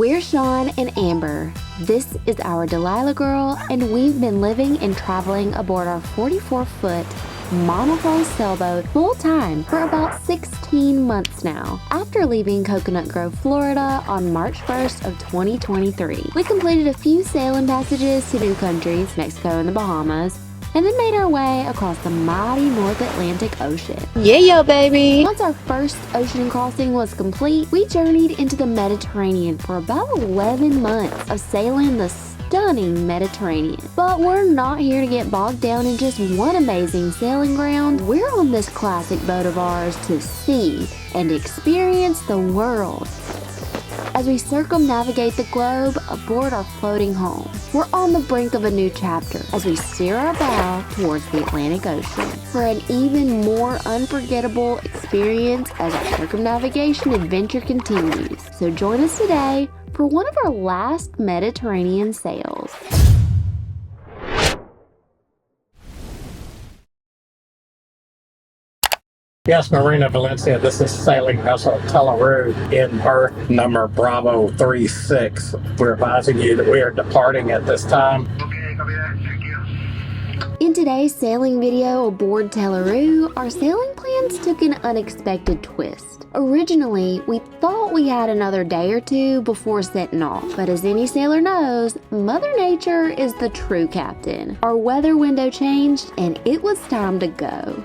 We're Shawn and Amber. This is our Delilah girl, and we've been living and traveling aboard our 44-foot monohull sailboat full-time for about 16 months now. After leaving Coconut Grove, Florida on March 1st of 2023, we completed a few sailing passages to new countries, Mexico and the Bahamas, and then made our way across the mighty North Atlantic Ocean. Yeah, baby! Once our first ocean crossing was complete, we journeyed into the Mediterranean for about 11 months of sailing the stunning Mediterranean. But we're not here to get bogged down in just one amazing sailing ground. We're on this classic boat of ours to see and experience the world. As we circumnavigate the globe aboard our floating home, we're on the brink of a new chapter as we steer our bow towards the Atlantic Ocean for an even more unforgettable experience as our circumnavigation adventure continues. So join us today for one of our last Mediterranean sails. Yes, Marina, Valencia. This is sailing vessel Tela in berth number Bravo 36. We're advising you that we are departing at this time. Okay, copy that. Thank you. In today's sailing video aboard Tela, our sailing plans took an unexpected twist. Originally, we thought we had another day or two before setting off, but as any sailor knows, Mother Nature is the true captain. Our weather window changed and it was time to go.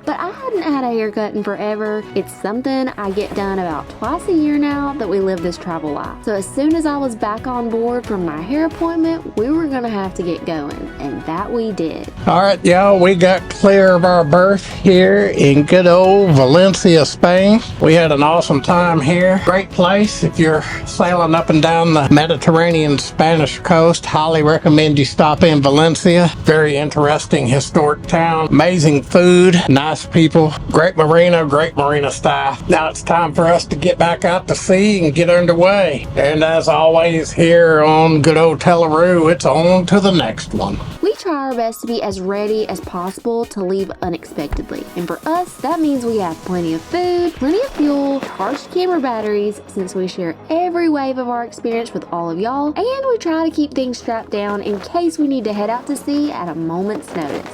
But I hadn't had a haircut in forever. It's something I get done about twice a year now that we live this travel life. So as soon as I was back on board from my hair appointment, we were gonna have to get going, and that we did. All right, y'all, we got clear of our berth here in good old Valencia, Spain. We had an awesome time here. Great place if you're sailing up and down the Mediterranean Spanish coast. Highly recommend you stop in Valencia. Very interesting historic town. Amazing food, nice people, great marina staff. Now it's time for us to get back out to sea and get underway. And as always here on good old Tela, it's on to the next one. We try our best to be as ready as possible to leave unexpectedly. And for us, that means we have plenty of food, plenty of fuel, charged camera batteries, since we share every wave of our experience with all of y'all. And we try to keep things strapped down in case we need to head out to sea at a moment's notice.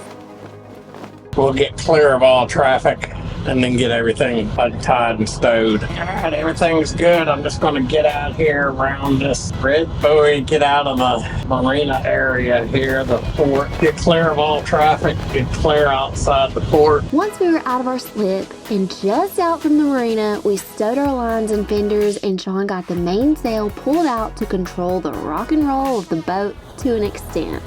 We'll get clear of all traffic and then get everything untied and stowed. All right, everything's good. I'm just going to get out here around this red buoy, get out of the marina area here, the port, get clear of all traffic, get clear outside the port. Once we were out of our slip and just out from the marina, we stowed our lines and fenders, and Shawn got the mainsail pulled out to control the rock and roll of the boat to an extent.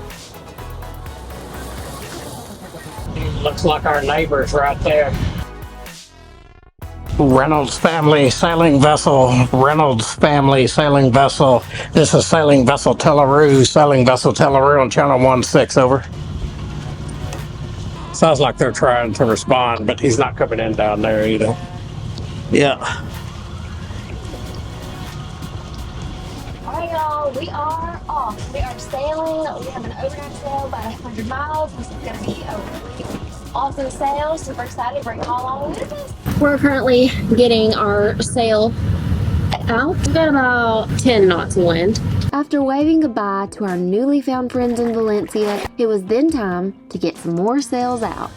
Looks like our neighbors right there. Reynolds family sailing vessel. This is sailing vessel Tela on channel 16, over. Sounds like they're trying to respond, but he's not coming in down there either. Yeah. Alright y'all, we are off. We are sailing. We have an overnight sail about 100 miles. This is going to be a really awesome sail. Super excited to bring y'all along with us. We're currently getting our sail out. We've got about 10 knots of wind. After waving goodbye to our newly found friends in Valencia, it was then time to get some more sails out.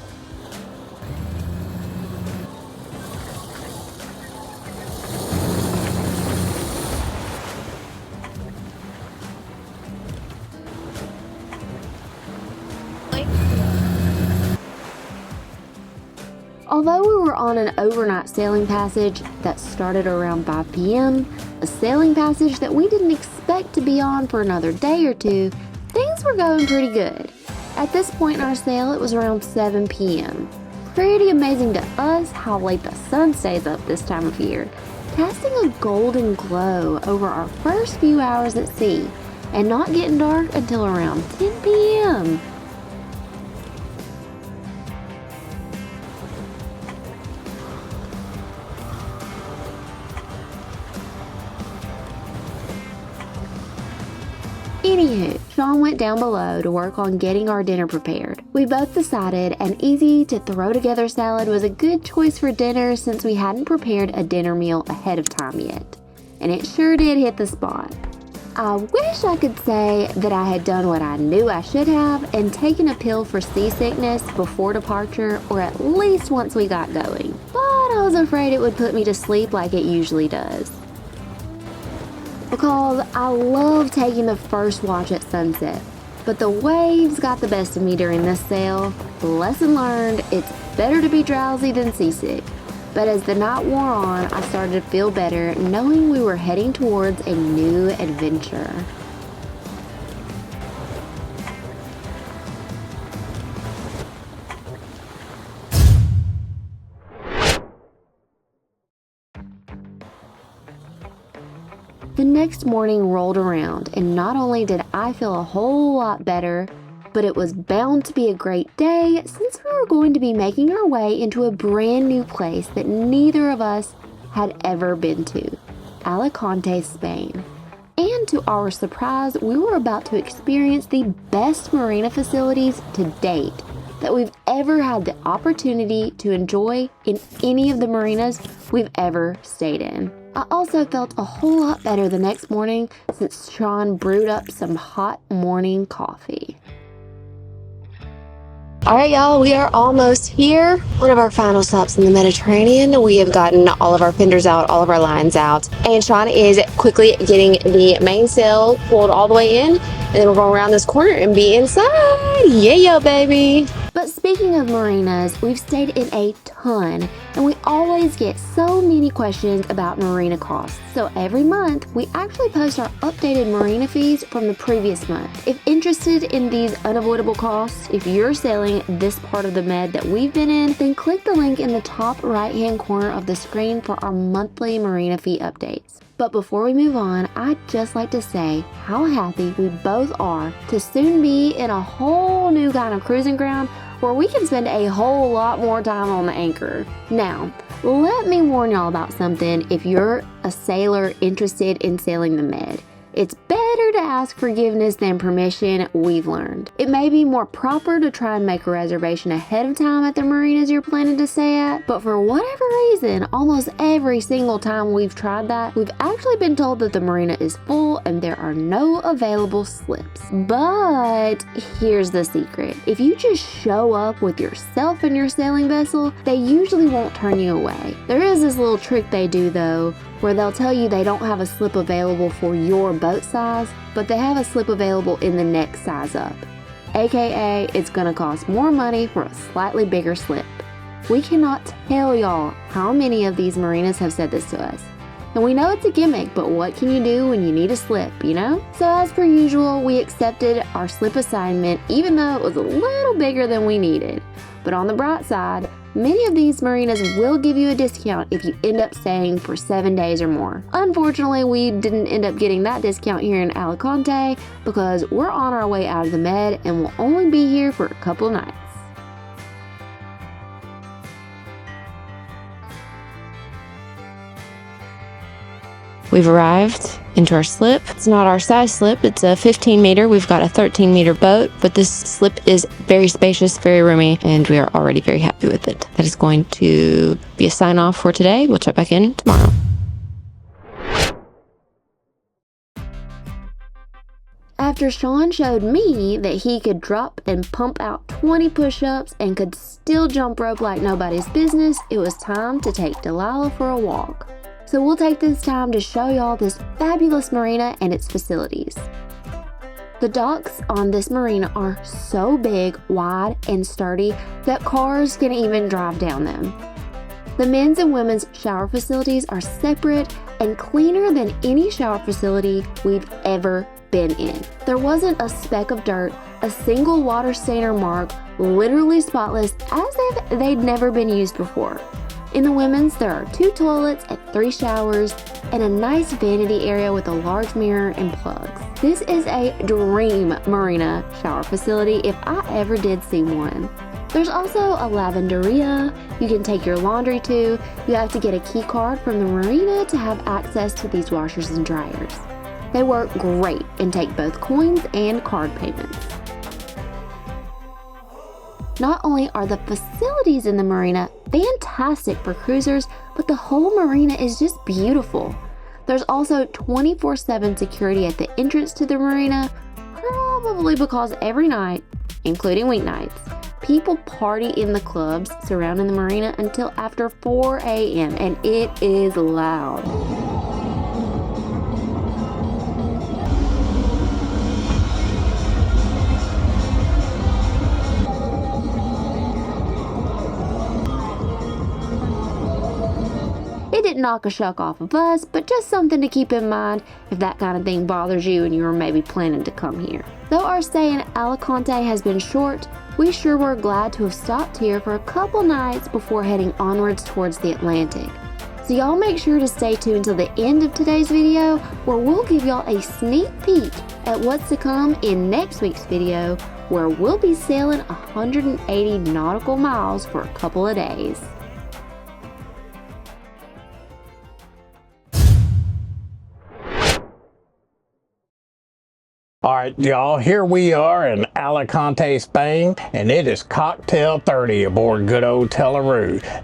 Although we were on an overnight sailing passage that started around 5 p.m., a sailing passage that we didn't expect to be on for another day or two, things were going pretty good. At this point in our sail, it was around 7 p.m. Pretty amazing to us how late the sun stays up this time of year, casting a golden glow over our first few hours at sea, and not getting dark until around 10 p.m. Anywho, Shawn went down below to work on getting our dinner prepared. We both decided an easy to throw together salad was a good choice for dinner since we hadn't prepared a dinner meal ahead of time yet. and it sure did hit the spot. I wish I could say that I had done what I knew I should have and taken a pill for seasickness before departure, or at least once we got going, but I was afraid it would put me to sleep like it usually does. Because I love taking the first watch at sunset, but the waves got the best of me during this sail. Lesson learned, it's better to be drowsy than seasick. But as the night wore on, I started to feel better, knowing we were heading towards a new adventure. The next morning rolled around, and not only did I feel a whole lot better, but it was bound to be a great day since we were going to be making our way into a brand new place that neither of us had ever been to, Alicante, Spain. And to our surprise, we were about to experience the best marina facilities to date that we've ever had the opportunity to enjoy in any of the marinas we've ever stayed in. I also felt a whole lot better the next morning since SHAWN brewed up some hot morning coffee. Alright y'all, we are almost here. One of our final stops in the Mediterranean. We have gotten all of our fenders out, all of our lines out, and SHAWN is quickly getting the mainsail pulled all the way in, and then we're going around this corner and be inside. Yeah, baby. But speaking of marinas, we've stayed in a ton, and we always get so many questions about marina costs. So every month, we actually post our updated marina fees from the previous month. If interested in these unavoidable costs, if you're sailing this part of the Med that we've been in, then click the link in the top right-hand corner of the screen for our monthly marina fee updates. But before we move on, I'd just like to say how happy we both are to soon be in a whole new kind of cruising ground where we can spend a whole lot more time on the anchor. Now, let me warn y'all about something if you're a sailor interested in sailing the Med. It's better to ask forgiveness than permission, we've learned. It may be more proper to try and make a reservation ahead of time at the marinas you're planning to stay at, but for whatever reason, almost every single time we've tried that, we've actually been told that the marina is full and there are no available slips. But here's the secret. If you just show up with yourself and your sailing vessel, they usually won't turn you away. There is this little trick they do though, where they'll tell you they don't have a slip available for your boat size, but they have a slip available in the next size up. AKA, it's gonna cost more money for a slightly bigger slip. We cannot tell y'all how many of these marinas have said this to us. And we know it's a gimmick, but what can you do when you need a slip, you know? So as per usual, we accepted our slip assignment even though it was a little bigger than we needed. But on the bright side, many of these marinas will give you a discount if you end up staying for 7 days or more. Unfortunately, we didn't end up getting that discount here in Alicante because we're on our way out of the Med and will only be here for a couple nights. We've arrived into our slip. It's not our size slip, it's a 15 meter. We've got a 13 meter boat, but this slip is very spacious, very roomy, and we are already very happy with it. That is going to be a sign off for today. We'll check back in tomorrow. After SHAWN showed me that he could drop and pump out 20 push-ups and could still jump rope like nobody's business, it was time to take Delilah for a walk. So we'll take this time to show y'all this fabulous marina and its facilities. The docks on this marina are so big, wide, and sturdy that cars can even drive down them. The men's and women's shower facilities are separate and cleaner than any shower facility we've ever been in. There wasn't a speck of dirt, a single water stain or mark, literally spotless as if they'd never been used before. In the women's, there are 2 toilets and 3 showers and a nice vanity area with a large mirror and plugs. This is a dream marina shower facility if I ever did see one. There's also a lavanderia you can take your laundry to. You have to get a key card from the marina to have access to these washers and dryers. They work great and take both coins and card payments. Not only are the facilities in the marina fantastic for cruisers, but the whole marina is just beautiful. There's also 24/7 security at the entrance to the marina, probably because every night, including weeknights, people party in the clubs surrounding the marina until after 4 a.m. and it is loud. It didn't knock a shuck off of us, but just something to keep in mind if that kind of thing bothers you and you're maybe planning to come here. Though our stay in Alicante has been short, we sure were glad to have stopped here for a couple nights before heading onwards towards the Atlantic. So y'all make sure to stay tuned till the end of today's video, where we'll give y'all a sneak peek at what's to come in next week's video, where we'll be sailing 180 nautical miles for a couple of days. All right, y'all, here we are in Alicante, Spain, and it is cocktail 30 aboard good old Tela.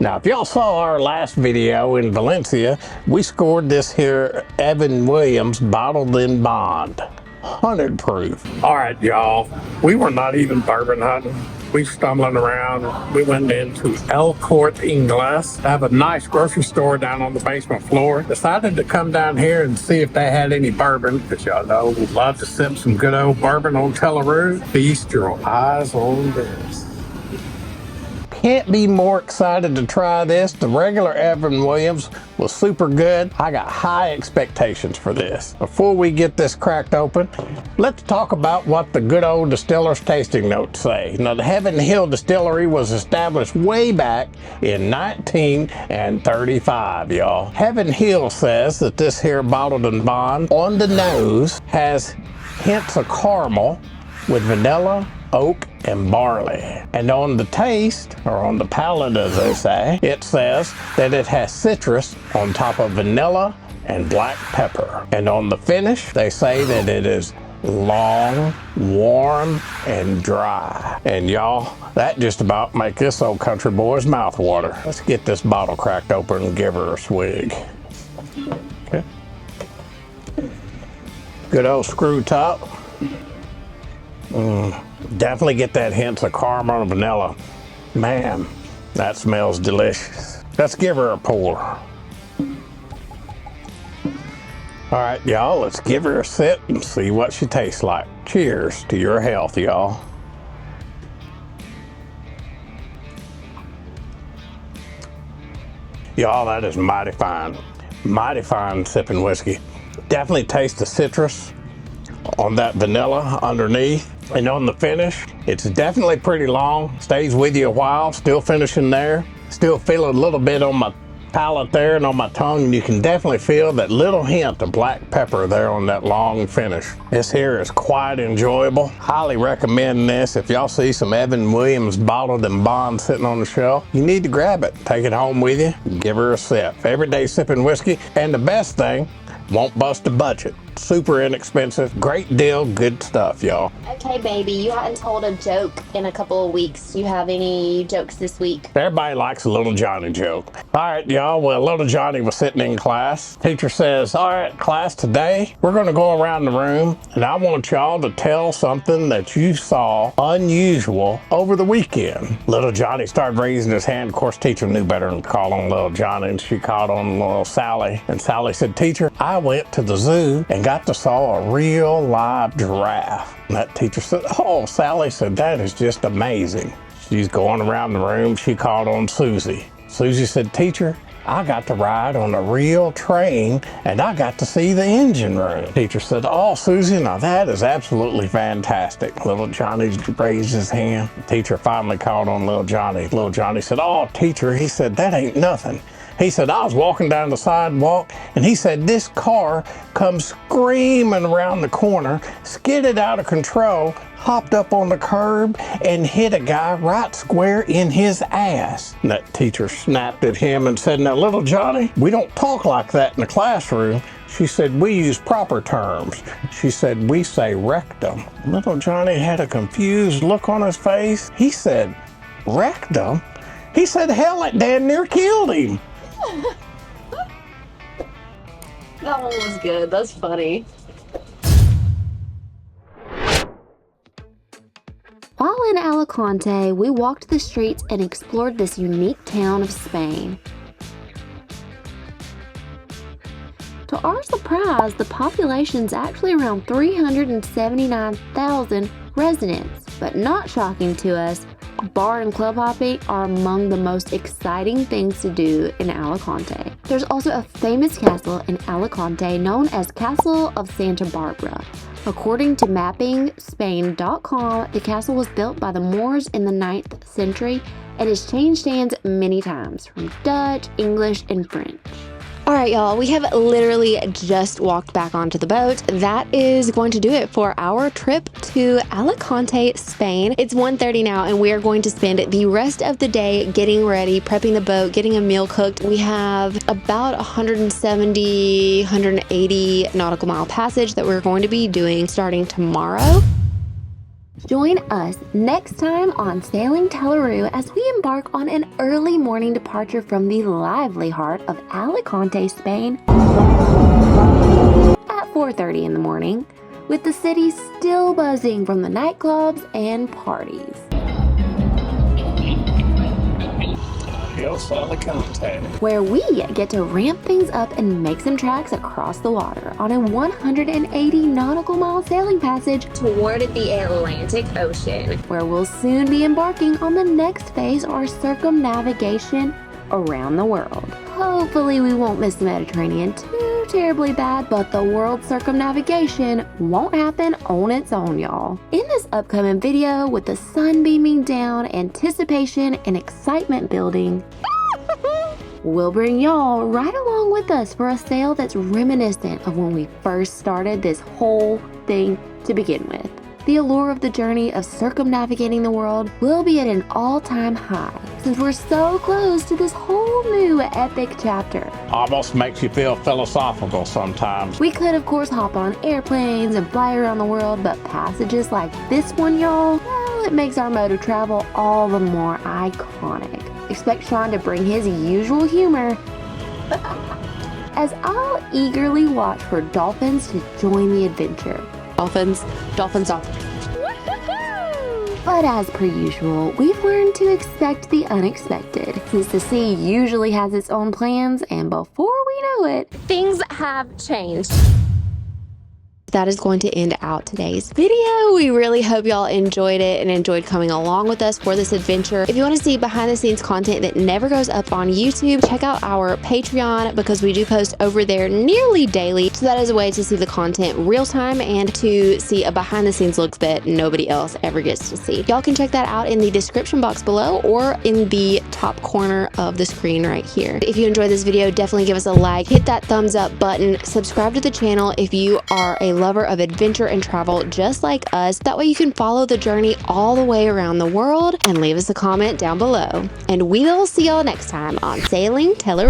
Now, if y'all saw our last video in Valencia, we scored this here Evan Williams bottled in bond, 100 proof. All right, y'all, we were not even bourbon hunting. We stumbling around. We went into El Corte Inglés. They have a nice grocery store down on the basement floor. Decided to come down here and see if they had any bourbon, because y'all know we love to sip some good old bourbon on Tela. Feast your eyes on this. Can't be more excited to try this. The regular Evan Williams was super good. I got high expectations for this. Before we get this cracked open, let's talk about what the good old distiller's tasting notes say. Now, the Heaven Hill Distillery was established way back in 1935, y'all. Heaven Hill says that this here bottled in bond on the nose has hints of caramel with vanilla, oak, and barley. And on the taste, or on the palate as they say, it says that it has citrus on top of vanilla and black pepper. And on the finish, they say that it is long, warm, and dry. And y'all, that just about make this old country boy's mouth water. Let's get this bottle cracked open and give her a swig. Okay. Good old screw top. Definitely get that hint of caramel and vanilla. Man, that smells delicious. Let's give her a pour. All right, y'all, let's give her a sip and see what she tastes like. Cheers to your health, y'all. Y'all, that is mighty fine sipping whiskey. Definitely taste the citrus on that vanilla underneath. And on the finish, it's definitely pretty long, stays with you a while, still finishing there. Still feel a little bit on my palate there and on my tongue, and you can definitely feel that little hint of black pepper there on that long finish. This here is quite enjoyable. Highly recommend this. If y'all see some Evan Williams bottled in bond sitting on the shelf, you need to grab it, take it home with you, and give her a sip. Everyday sipping whiskey, and the best thing, won't bust a budget. Super inexpensive, great deal, good stuff, y'all. Okay, baby, you hadn't told a joke in a couple of weeks. Do you have any jokes this week? Everybody likes a little Johnny joke. All right, y'all, well, little Johnny was sitting in class. Teacher says, all right, class, today we're gonna go around the room and I want y'all to tell something that you saw unusual over the weekend. Little Johnny started raising his hand. Of course, teacher knew better than to call on little Johnny, and she called on little Sally. And Sally said, teacher, I went to the zoo and got to saw a real live giraffe. And that teacher said, oh, Sally said, that is just amazing. She's going around the room. She called on Susie. Susie said, teacher, I got to ride on a real train and I got to see the engine room. Teacher said, oh, Susie, now that is absolutely fantastic. Little Johnny raised his hand. The teacher finally called on little Johnny. Little Johnny said, oh, teacher, he said, that ain't nothing. He said, I was walking down the sidewalk and he said, this car comes screaming around the corner, skidded out of control, hopped up on the curb and hit a guy right square in his ass. And that teacher snapped at him and said, now, little Johnny, we don't talk like that in the classroom. She said, we use proper terms. She said, we say rectum. Little Johnny had a confused look on his face. He said, rectum? He said, hell, that damn near killed him. That one was good. That's funny. While in Alicante, we walked the streets and explored this unique town of Spain. To our surprise, the population's actually around 379,000 residents. But not shocking to us, bar and club hopping are among the most exciting things to do in Alicante. There's also a famous castle in Alicante known as Castle of Santa Barbara. According to mappingspain.com, the castle was built by the Moors in the 9th century and has changed hands many times from Dutch, English, and French. All right, y'all, we have literally just walked back onto the boat. That is going to do it for our trip to Alicante, Spain. It's 1:30 now, and we are going to spend the rest of the day getting ready, prepping the boat, getting a meal cooked. We have about 170, 180 nautical mile passage that we're going to be doing starting tomorrow. Join us next time on Sailing Tela as we embark on an early morning departure from the lively heart of Alicante, Spain at 4:30 in the morning, with the city still buzzing from the nightclubs and parties. Where we get to ramp things up and make some tracks across the water on a 180 nautical mile sailing passage toward the Atlantic Ocean, where we'll soon be embarking on the next phase of our circumnavigation around the world. Hopefully we won't miss the Mediterranean too terribly bad, but the world circumnavigation won't happen on its own, y'all. In this upcoming video, with the sun beaming down, anticipation and excitement building, we'll bring y'all right along with us for a sail that's reminiscent of when we first started this whole thing to begin with. The allure of the journey of circumnavigating the world will be at an all-time high, since we're so close to this whole new epic chapter. Almost makes you feel philosophical sometimes. We could, of course, hop on airplanes and fly around the world, but passages like this one, y'all, well, it makes our mode of travel all the more iconic. Expect Sean to bring his usual humor as I'll eagerly watch for dolphins to join the adventure. Dolphins. But as per usual, we've learned to expect the unexpected, since the sea usually has its own plans, and before we know it, things have changed. That is going to end out today's video. We really hope y'all enjoyed it and enjoyed coming along with us for this adventure. If you want to see behind the scenes content that never goes up on YouTube, check out our Patreon, because we do post over there nearly daily. So that is a way to see the content real time and to see a behind the scenes look that nobody else ever gets to see. Y'all can check that out in the description box below or in the top corner of the screen right here. If you enjoyed this video, definitely give us a like, hit that thumbs up button, subscribe to the channel if you are a lover of adventure and travel just like us. That way you can follow the journey all the way around the world, and leave us a comment down below. And we will see y'all next time on Sailing Tela.